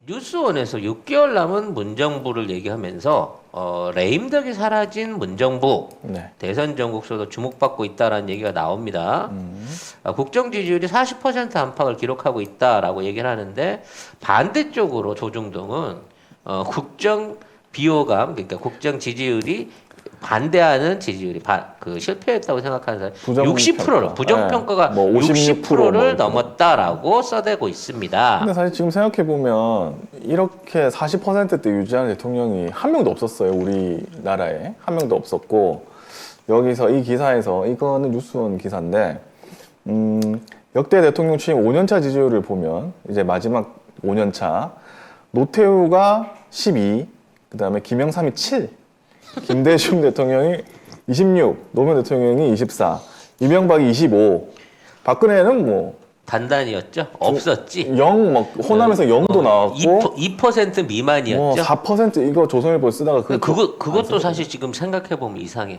뉴스원에서 6개월 남은 문정부를 얘기하면서 레임덕이 사라진 문정부 네. 대선 전국수도 주목받고 있다라는 얘기가 나옵니다. 국정 지지율이 40% 안팎을 기록하고 있다라고 얘기를 하는데 반대쪽으로 조중동은 국정 비호감 그러니까 국정 지지율이 반대하는 지지율이 실패했다고 생각하는 사람 60%를 부정평가가 네. 뭐 60%를 넘었다라고 써대고 있습니다. 근데 사실 지금 생각해보면 이렇게 40%대 유지하는 대통령이 한 명도 없었어요. 우리나라에 한 명도 없었고 여기서 이 기사에서 이거는 뉴스원 기사인데 역대 대통령 취임 5년차 지지율을 보면 이제 마지막 5년차 노태우가 12, 그다음에 김영삼이 7, 김대중 대통령이 26, 노무현 대통령이 24, 이명박이 25, 박근혜는 뭐 단단이었죠? 없었지. 0, 막 호남에서 0도 나왔고 2% 미만이었죠. 뭐 4% 이거 조선일보 쓰다가 그것도 사실 지금 생각해보면 이상해.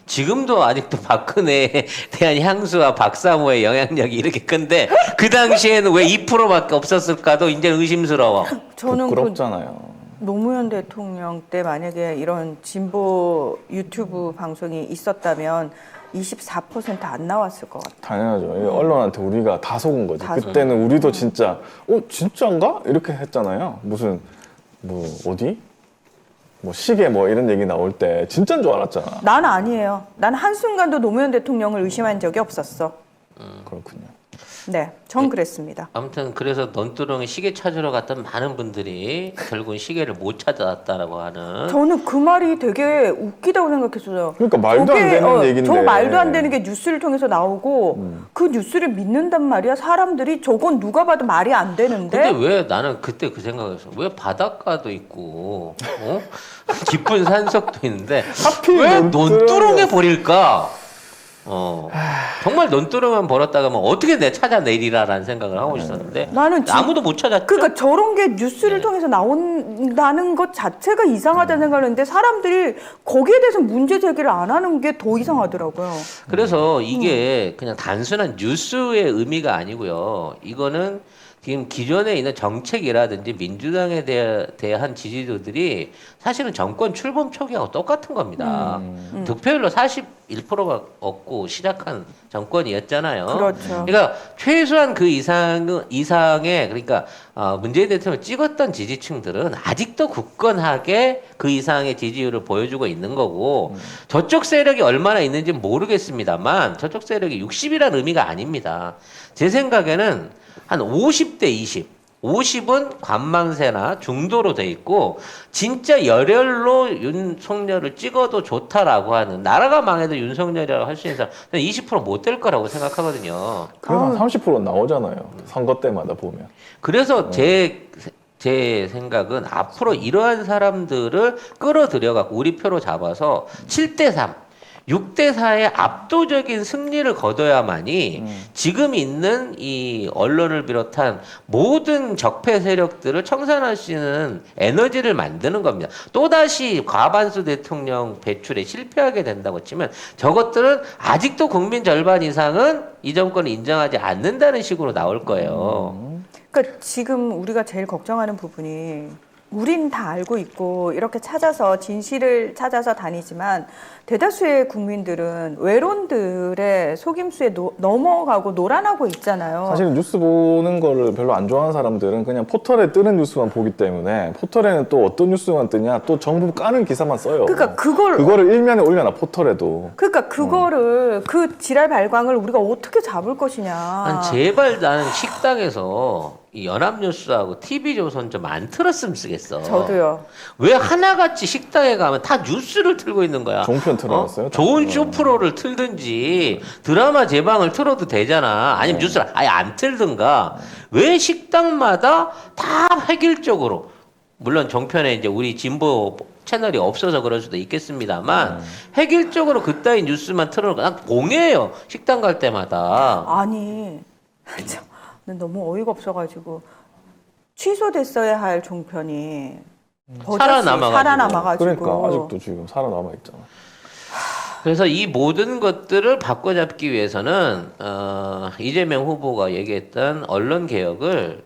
지금도 아직도 박근혜에 대한 향수와 박사모의 영향력이 이렇게 큰데 그 당시에는 왜 2%밖에 없었을까도 이제 의심스러워. 저는 부끄럽잖아요. 노무현 대통령 때 만약에 이런 진보 유튜브 방송이 있었다면 24%안 나왔을 것 같아요. 당연하죠. 언론한테 우리가 다 속은 거지. 다 그때는 우리도 진짜 진짜인가? 이렇게 했잖아요. 무슨 뭐 어디? 뭐 시계 뭐 이런 얘기 나올 때 진짜인 줄 알았잖아. 난 아니에요. 난 한순간도 노무현 대통령을 의심한 적이 없었어. 그렇군요. 네, 전 그랬습니다. 아무튼 그래서 논두렁에 시계 찾으러 갔던 많은 분들이 결국은 시계를 못 찾아왔다라고 하는. 저는 그 말이 되게 웃기다고 생각했어요. 그러니까 말도 안 되는 얘기인데. 저 말도 안 되는 게 뉴스를 통해서 나오고 그 뉴스를 믿는단 말이야. 사람들이 저건 누가 봐도 말이 안 되는데. 근데 왜 나는 그때 그 생각했어. 왜 바닷가도 있고 깊은 산속도 있는데 하필 왜 논두렁에 논두렁에 버릴까? 정말 논두렁만 버렸다가 면 어떻게 내 찾아내리라라는 생각을 하고 있었는데 나는 아무도 못 찾았죠. 그러니까 저런 게 뉴스를 통해서 나온다는 것 자체가 이상하다는 생각을 했는데 사람들이 거기에 대해서 문제 제기를 안 하는 게 더 이상하더라고요. 그래서 이게 그냥 단순한 뉴스의 의미가 아니고요. 이거는 지금 기존에 있는 정책이라든지 민주당에 대한 지지도들이 사실은 정권 출범 초기하고 똑같은 겁니다. 득표율로 41%가 얻고 시작한 정권이었잖아요. 그렇죠. 그러니까 최소한 그 이상의 그러니까 문재인 대통령을 찍었던 지지층들은 아직도 굳건하게 그 이상의 지지율을 보여주고 있는 거고 저쪽 세력이 얼마나 있는지 모르겠습니다만 저쪽 세력이 60이라는 의미가 아닙니다. 제 생각에는 한 50대 20. 50은 관망세나 중도로 돼 있고 진짜 열혈로 윤석열을 찍어도 좋다라고 하는 나라가 망해도 윤석열이라고 할 수 있는 사람 20%못 될 거라고 생각하거든요. 그래도 한 30% 나오잖아요. 선거 때마다 보면. 그래서 제 생각은 앞으로 이러한 사람들을 끌어들여갖고 우리 표로 잡아서 7대3 6대4의 압도적인 승리를 거둬야만이 지금 있는 이 언론을 비롯한 모든 적폐 세력들을 청산할 수 있는 에너지를 만드는 겁니다. 또다시 과반수 대통령 배출에 실패하게 된다고 치면 저것들은 아직도 국민 절반 이상은 이 정권을 인정하지 않는다는 식으로 나올 거예요. 그러니까 지금 우리가 제일 걱정하는 부분이 우린 다 알고 있고 이렇게 찾아서 진실을 찾아서 다니지만 대다수의 국민들은 외론들의 속임수에 넘어가고 노란하고 있잖아요. 사실은 뉴스 보는 거를 별로 안 좋아하는 사람들은 그냥 포털에 뜨는 뉴스만 보기 때문에 포털에는 또 어떤 뉴스만 뜨냐 또 정부 까는 기사만 써요. 그러니까 그거를 일면에 올려놔 포털에도. 그러니까 그거를 그 지랄 발광을 우리가 어떻게 잡을 것이냐. 제발 나는 식당에서 이 연합뉴스하고 TV조선 좀 안 틀었으면 쓰겠어. 저도요. 왜 하나같이 식당에 가면 다 뉴스를 틀고 있는 거야. 종편 틀어놨어요? 좋은 쇼프로를 틀든지 드라마 제방을 틀어도 되잖아. 아니면 뉴스를 아예 안 틀든가. 왜 식당마다 다 획일적으로 물론 종편에 이제 우리 진보 채널이 없어서 그럴 수도 있겠습니다만 획일적으로 그따위 뉴스만 틀어놓고 난 공해요. 식당 갈 때마다. 아니 참, 너무 어이가 없어가지고 취소됐어야 할 종편이 살아남아가지고 그러니까 아직도 지금 살아남아 있잖아. 그래서 이 모든 것들을 바꿔잡기 위해서는 이재명 후보가 얘기했던 언론 개혁을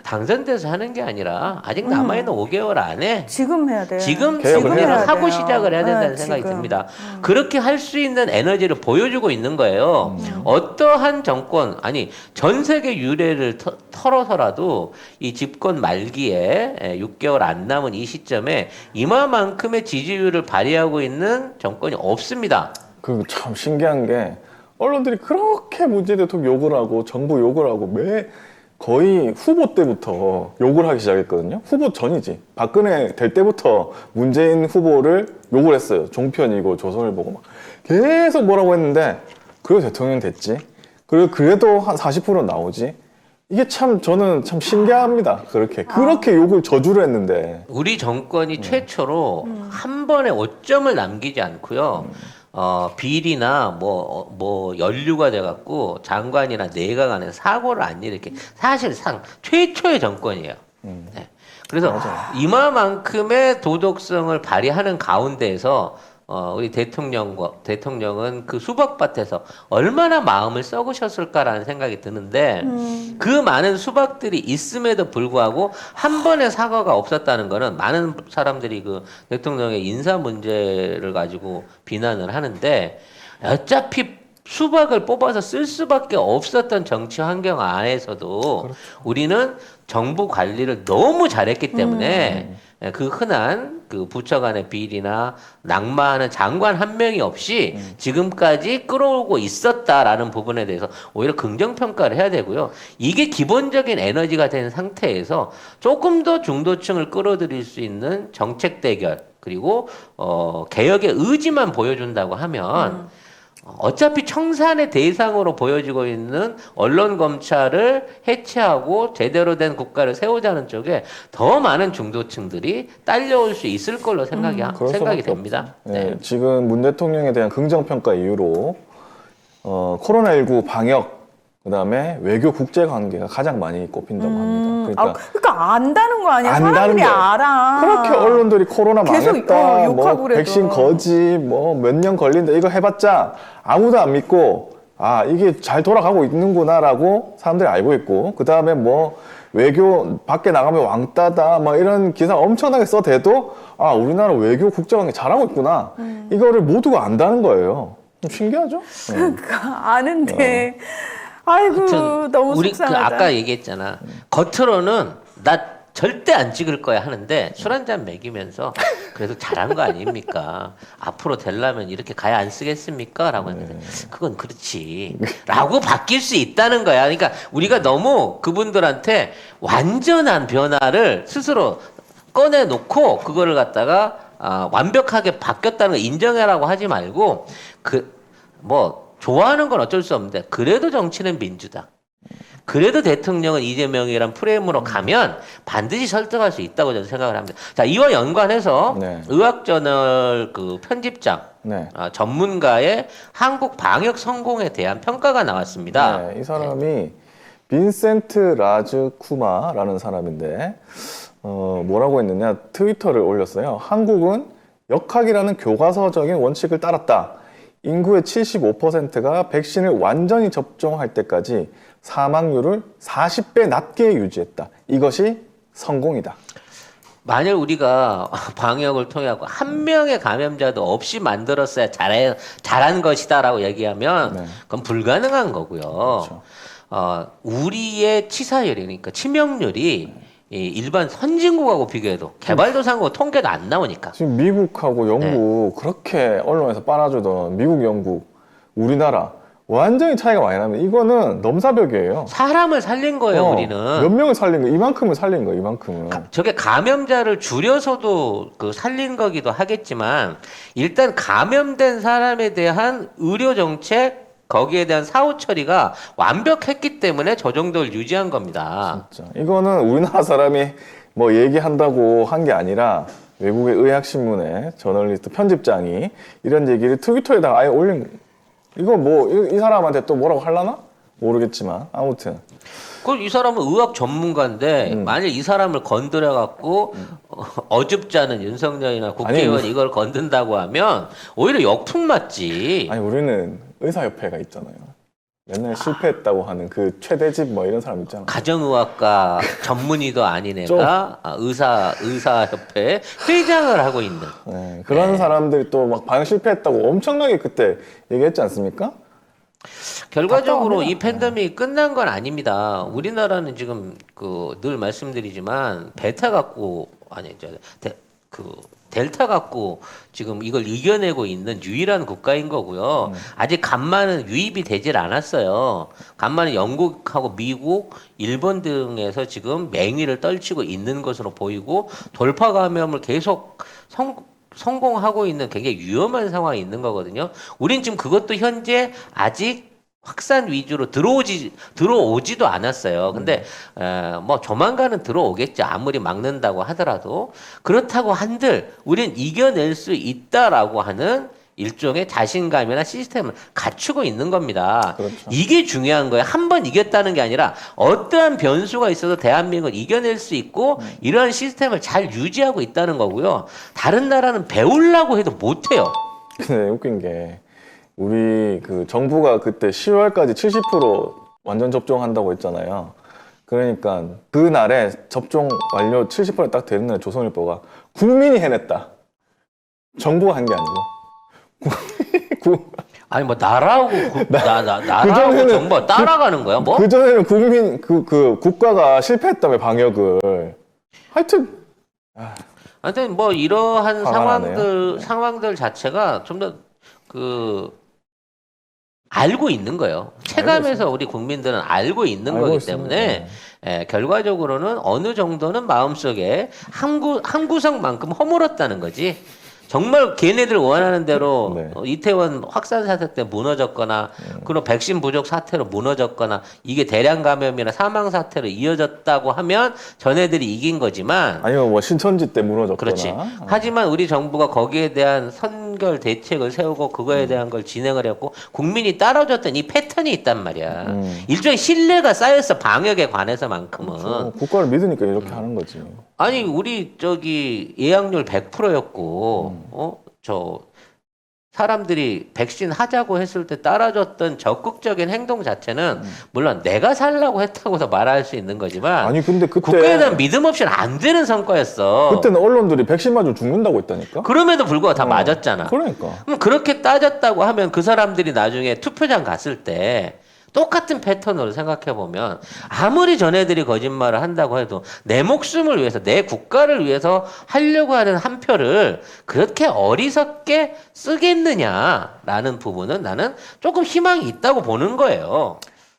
당선돼서 하는 게 아니라 아직 남아있는 5개월 안에 지금 해야 돼요. 지금 개혁을 해야 하고 돼요. 시작을 해야 된다는 네, 생각이 지금. 듭니다. 그렇게 할 수 있는 에너지를 보여주고 있는 거예요. 어떠한 정권, 아니 전 세계 유례를 털어서라도 이 집권 말기에 6개월 안 남은 이 시점에 이마만큼의 지지율을 발휘하고 있는 정권이 없습니다. 그 참 신기한 게 언론들이 그렇게 문재인 대통령 욕을 하고 정부 욕을 하고 거의 후보 때부터 욕을 하기 시작했거든요. 후보 전이지. 박근혜 될 때부터 문재인 후보를 욕을 했어요. 종편이고 조선일보고 막 계속 뭐라고 했는데 그래도 대통령 됐지. 그리고 그래도 한 40%는 나오지. 이게 참 저는 참 신기합니다. 그렇게 욕을 저주를 했는데 우리 정권이 최초로 한 번에 5점을 남기지 않고요. 비리나 뭐 연루가 돼갖고 장관이나 내각 안에 사고를 안 일으켜 사실상 최초의 정권이에요. 네. 그래서 이마만큼의 도덕성을 발휘하는 가운데에서 우리 대통령은 그 수박밭에서 얼마나 마음을 썩으셨을까라는 생각이 드는데 그 많은 수박들이 있음에도 불구하고 한 번의 사과가 없었다는 거는 많은 사람들이 그 대통령의 인사 문제를 가지고 비난을 하는데 어차피 수박을 뽑아서 쓸 수밖에 없었던 정치 환경 안에서도 우리는 정부 관리를 너무 잘했기 때문에 그 흔한 그 부처 간의 비리나 낙마하는 장관 한 명이 없이 지금까지 끌어오고 있었다라는 부분에 대해서 오히려 긍정평가를 해야 되고요. 이게 기본적인 에너지가 된 상태에서 조금 더 중도층을 끌어들일 수 있는 정책 대결 그리고 개혁의 의지만 보여준다고 하면 어차피 청산의 대상으로 보여지고 있는 언론 검찰을 해체하고 제대로 된 국가를 세우자는 쪽에 더 많은 중도층들이 딸려올 수 있을 걸로 생각이 됩니다. 네. 지금 문 대통령에 대한 긍정평가 이유로 코로나19 방역 그다음에 외교 국제 관계가 가장 많이 꼽힌다고 합니다. 그러니까 안다는 거 아니야? 안다는 사람들이 거예요. 알아. 그렇게 언론들이 코로나 계속, 망했다, 욕하고 뭐 그래도. 백신 거지, 뭐 몇 년 걸린다 이거 해봤자 아무도 안 믿고 이게 잘 돌아가고 있는구나라고 사람들이 알고 있고 그 다음에 뭐 외교 밖에 나가면 왕따다 막 이런 기사 엄청나게 써대도 우리나라 외교 국제관계 잘하고 있구나 이거를 모두가 안다는 거예요. 좀 신기하죠? 그러니까 아는데 아이고 너무 우리 속상하다. 아까 얘기했잖아. 겉으로는 나 절대 안 찍을 거야 하는데 술 한잔 먹이면서 그래도 잘한 거 아닙니까? 앞으로 되려면 이렇게 가야 안 쓰겠습니까? 라고 했는데 그건 그렇지. 라고 바뀔 수 있다는 거야. 그러니까 우리가 너무 그분들한테 완전한 변화를 스스로 꺼내놓고 그거를 갖다가 완벽하게 바뀌었다는 걸 인정해라고 하지 말고 좋아하는 건 어쩔 수 없는데 그래도 정치는 민주다. 그래도 대통령은 이재명이란 프레임으로 가면 반드시 설득할 수 있다고 저는 생각을 합니다. 자, 이와 연관해서 의학저널 그 편집장 전문가의 한국 방역 성공에 대한 평가가 나왔습니다. 이 사람이 빈센트 라즈 쿠마라는 사람인데 뭐라고 했느냐 트위터를 올렸어요. 한국은 역학이라는 교과서적인 원칙을 따랐다. 인구의 75%가 백신을 완전히 접종할 때까지 사망률을 40배 낮게 유지했다. 이것이 성공이다. 만약 우리가 방역을 통해 하고 한 명의 감염자도 없이 만들었어야 잘한 것이다라고 얘기하면 그건 불가능한 거고요. 그렇죠. 우리의 치사율이 그러니까 치명률이 일반 선진국하고 비교해도 개발도상국 통계도 안 나오니까. 지금 미국하고 영국 그렇게 언론에서 빨아주던 미국, 영국, 우리나라 완전히 차이가 많이 납니다. 이거는 넘사벽이에요. 사람을 살린 거예요, 우리는. 몇 명을 살린 거, 이만큼을 살린 거예요, 이만큼은. 저게 감염자를 줄여서도 살린 거기도 하겠지만 일단 감염된 사람에 대한 의료 정책 거기에 대한 사후 처리가 완벽했기 때문에 저 정도를 유지한 겁니다. 진짜. 이거는 우리나라 사람이 뭐 얘기한다고 한 게 아니라 외국의 의학신문의 저널리스트 편집장이 이런 얘기를 트위터에다가 아예 올린 거예요. 이거 뭐 이 사람한테 또 뭐라고 하려나? 모르겠지만 아무튼 이 사람은 의학 전문가인데 만약 이 사람을 건드려 갖고 어줍잖은 윤석열이나 국회의원 이걸 건든다고 하면 오히려 역풍 맞지. 우리는 의사협회가 있잖아요. 맨날 실패했다고 하는 그 최대집 뭐 이런 사람 있잖아. 가정의학과 전문의도 아닌 애가 의사협회 회장을 하고 있는. 네, 그런 사람들이 또 막 방역 실패했다고 엄청나게 그때 얘기했지 않습니까? 결과적으로 답답하네요. 이 팬데믹이 끝난 건 아닙니다. 우리나라는 지금 그 늘 말씀드리지만 베타 갖고 아니 델타 갖고 지금 이걸 이겨내고 있는 유일한 국가인 거고요. 아직 간만은 유입이 되질 않았어요. 간만은 영국하고 미국, 일본 등에서 지금 맹위를 떨치고 있는 것으로 보이고 돌파 감염을 계속 성공하고 있는 굉장히 위험한 상황이 있는 거거든요. 우린 지금 그것도 현재 아직 확산 위주로 들어오지도 않았어요. 근데 뭐 조만간은 들어오겠죠. 아무리 막는다고 하더라도. 그렇다고 한들 우린 이겨낼 수 있다라고 하는 일종의 자신감이나 시스템을 갖추고 있는 겁니다. 그렇죠. 이게 중요한 거예요. 한 번 이겼다는 게 아니라 어떠한 변수가 있어도 대한민국은 이겨낼 수 있고 이러한 시스템을 잘 유지하고 있다는 거고요. 다른 나라는 배우려고 해도 못해요. 근데 웃긴 게 우리 그 정부가 그때 10월까지 70% 완전 접종한다고 했잖아요. 그러니까 그날에 접종 완료 70%딱 되는 날 조선일보가 국민이 해냈다. 정부가 한 게 아니고. 아니 뭐 나라하고 나라하고 그전에는 정부가 따라가는 거야 뭐? 그 전에는 그 국가가 실패했다며 방역을. 하여튼 하여튼 뭐 이러한 화가 나네요. 상황들 자체가 좀 더 알고 있는 거예요. 체감에서 우리 국민들은 알고 있는 알고 거기 있습니다. 때문에 결과적으로는 어느 정도는 마음속에 한 구석만큼 허물었다는 거지. 정말 걔네들 원하는 대로 네. 이태원 확산 사태 때 무너졌거나 그런 백신 부족 사태로 무너졌거나 이게 대량 감염이나 사망 사태로 이어졌다고 하면 전애들이 이긴 거지만 아니면 뭐 신천지 때 무너졌거나. 그렇지. 하지만 우리 정부가 거기에 대한 선결 대책을 세우고 그거에 대한 걸 진행을 했고 국민이 따라줬던 이 패턴이 있단 말이야. 일종의 신뢰가 쌓였어 방역에 관해서만큼은. 국가를 믿으니까 이렇게 하는 거지. 아니 우리 저기 예약률 100%였고 사람들이 백신 하자고 했을 때 따라줬던 적극적인 행동 자체는 물론 내가 살라고 했다고서 말할 수 있는 거지만 아니 근데 그때 국가에 대한 믿음 없이는 안 되는 성과였어. 그때는 언론들이 백신 맞으면 죽는다고 했다니까. 그럼에도 불구하고 다 맞았잖아. 그러니까. 그럼 그렇게 따졌다고 하면 그 사람들이 나중에 투표장 갔을 때 똑같은 패턴으로 생각해 보면 아무리 전애들이 거짓말을 한다고 해도 내 목숨을 위해서 내 국가를 위해서 하려고 하는 한 표를 그렇게 어리석게 쓰겠느냐라는 부분은 나는 조금 희망이 있다고 보는 거예요.